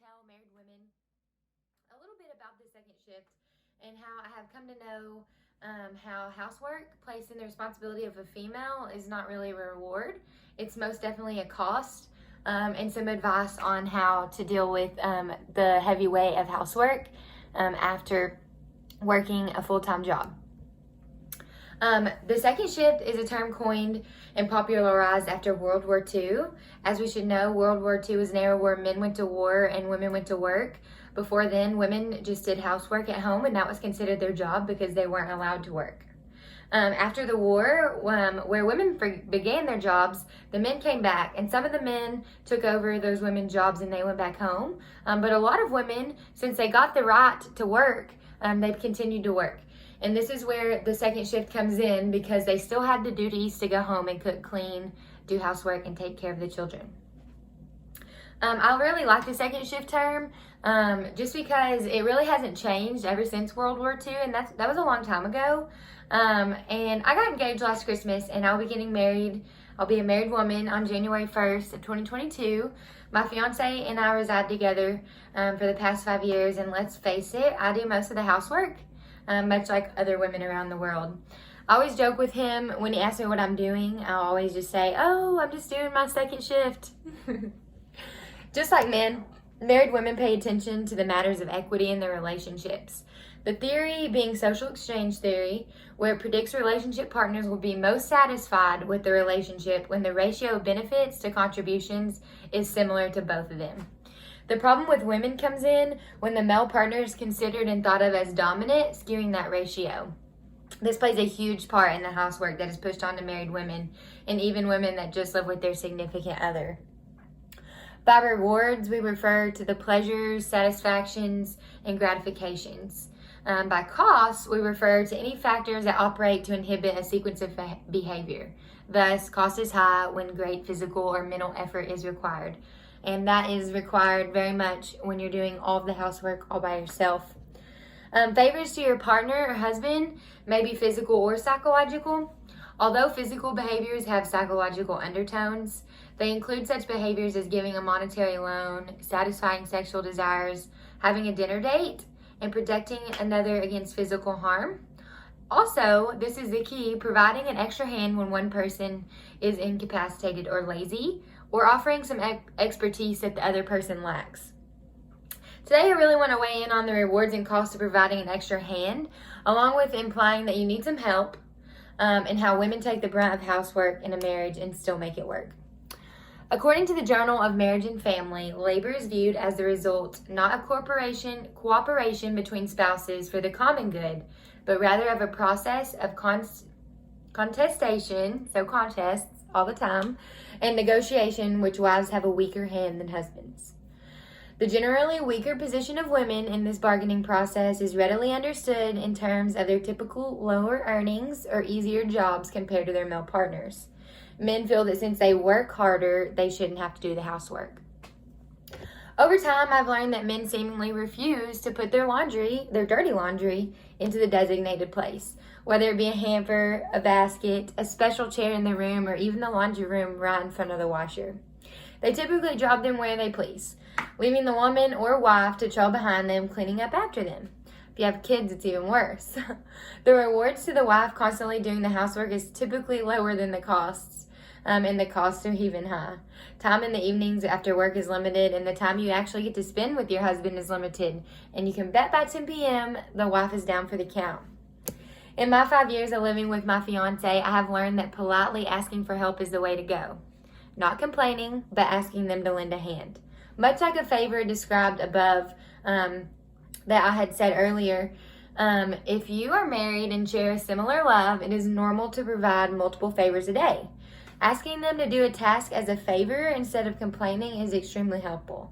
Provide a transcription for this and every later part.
tell married women a little bit about the second shift and how I have come to know how housework placed in the responsibility of a female is not really a reward. It's most definitely a cost, and some advice on how to deal with the heavy weight of housework after working a full-time job. The second shift is a term coined and popularized after World War II. As we should know, World War II was an era where men went to war and women went to work. Before then, women just did housework at home, and that was considered their job because they weren't allowed to work. After the war, where women began their jobs, the men came back, and some of the men took over those women's jobs and they went back home. But a lot of women, since they got the right to work, they've continued to work. And this is where the second shift comes in, because they still had the duties to go home and cook, clean, do housework, and take care of the children. I really like the second shift term just because it really hasn't changed ever since World War II, and that was a long time ago. And I got engaged last Christmas, and I'll be getting married. I'll be a married woman on January 1st of 2022. My fiance and I reside together for the past 5 years, and let's face it, I do most of the housework. Much like other women around the world. I always joke with him when he asks me what I'm doing. I'll always just say, oh, I'm just doing my second shift. Just like men, married women pay attention to the matters of equity in their relationships. The theory being social exchange theory, where it predicts relationship partners will be most satisfied with the relationship when the ratio of benefits to contributions is similar to both of them. The problem with women comes in when the male partner is considered and thought of as dominant, skewing that ratio. This plays a huge part in the housework that is pushed on to married women, and even women that just live with their significant other. By rewards, we refer to the pleasures, satisfactions, and gratifications. By costs, we refer to any factors that operate to inhibit a sequence of behavior. Thus, cost is high when great physical or mental effort is required. And that is required very much when you're doing all of the housework all by yourself. Favors to your partner or husband may be physical or psychological. Although physical behaviors have psychological undertones, they include such behaviors as giving a monetary loan, satisfying sexual desires, having a dinner date, and protecting another against physical harm. Also, this is the key, providing an extra hand when one person is incapacitated or lazy, or offering some expertise that the other person lacks. Today, I really want to weigh in on the rewards and costs of providing an extra hand, along with implying that you need some help, and how women take the brunt of housework in a marriage and still make it work. According to the Journal of Marriage and Family, labor is viewed as the result not of cooperation between spouses for the common good, but rather of a process of contestation, so contests all the time, and negotiation, which wives have a weaker hand than husbands. The generally weaker position of women in this bargaining process is readily understood in terms of their typical lower earnings or easier jobs compared to their male partners. Men feel that since they work harder, they shouldn't have to do the housework. Over time, I've learned that men seemingly refuse to put their dirty laundry, into the designated place, whether it be a hamper, a basket, a special chair in the room, or even the laundry room right in front of the washer. They typically drop them where they please, leaving the woman or wife to trail behind them, cleaning up after them. If you have kids, it's even worse. The rewards to the wife constantly doing the housework is typically lower than the costs, and the costs are even high. Time in the evenings after work is limited, and the time you actually get to spend with your husband is limited. And you can bet by 10 p.m. the wife is down for the count. In my 5 years of living with my fiance, I have learned that politely asking for help is the way to go. Not complaining, but asking them to lend a hand. Much like a favor described above that I had said earlier, if you are married and share a similar love, it is normal to provide multiple favors a day. Asking them to do a task as a favor instead of complaining is extremely helpful.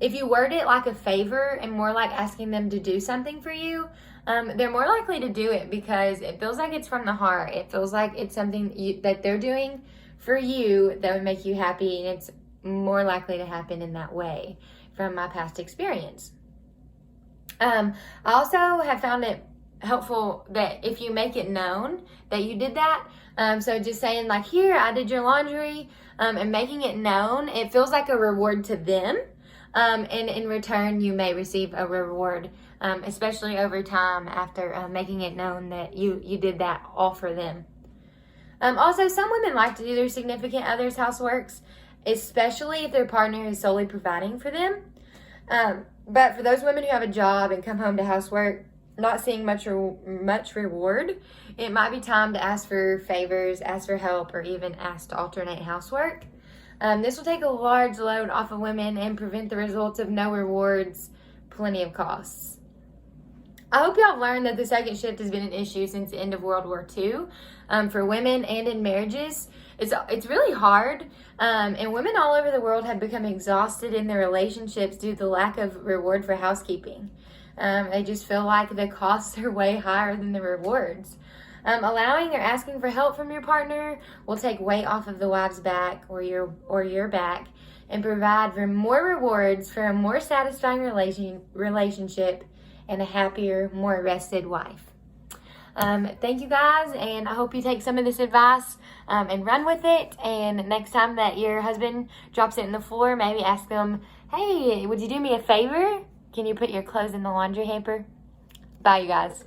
If you word it like a favor and more like asking them to do something for you, they're more likely to do it because it feels like it's from the heart. It feels like it's something that they're doing for you that would make you happy, and it's more likely to happen in that way from my past experience. I also have found it helpful that if you make it known that you did that, so just saying like, here, I did your laundry, and making it known, it feels like a reward to them, And in return, you may receive a reward, especially over time after making it known that you did that all for them. Also, some women like to do their significant other's houseworks, especially if their partner is solely providing for them. But for those women who have a job and come home to housework, not seeing much reward, it might be time to ask for favors, ask for help, or even ask to alternate housework. This will take a large load off of women and prevent the results of no rewards, plenty of costs. I hope y'all have learned that the second shift has been an issue since the end of World War II for women and in marriages. It's really hard, and women all over the world have become exhausted in their relationships due to the lack of reward for housekeeping. They just feel like the costs are way higher than the rewards. Allowing or asking for help from your partner will take weight off of the wife's back or your back and provide for more rewards for a more satisfying relationship and a happier, more rested wife. Thank you guys, and I hope you take some of this advice and run with it. And next time that your husband drops it in the floor, maybe ask them, hey, would you do me a favor? Can you put your clothes in the laundry hamper? Bye, you guys.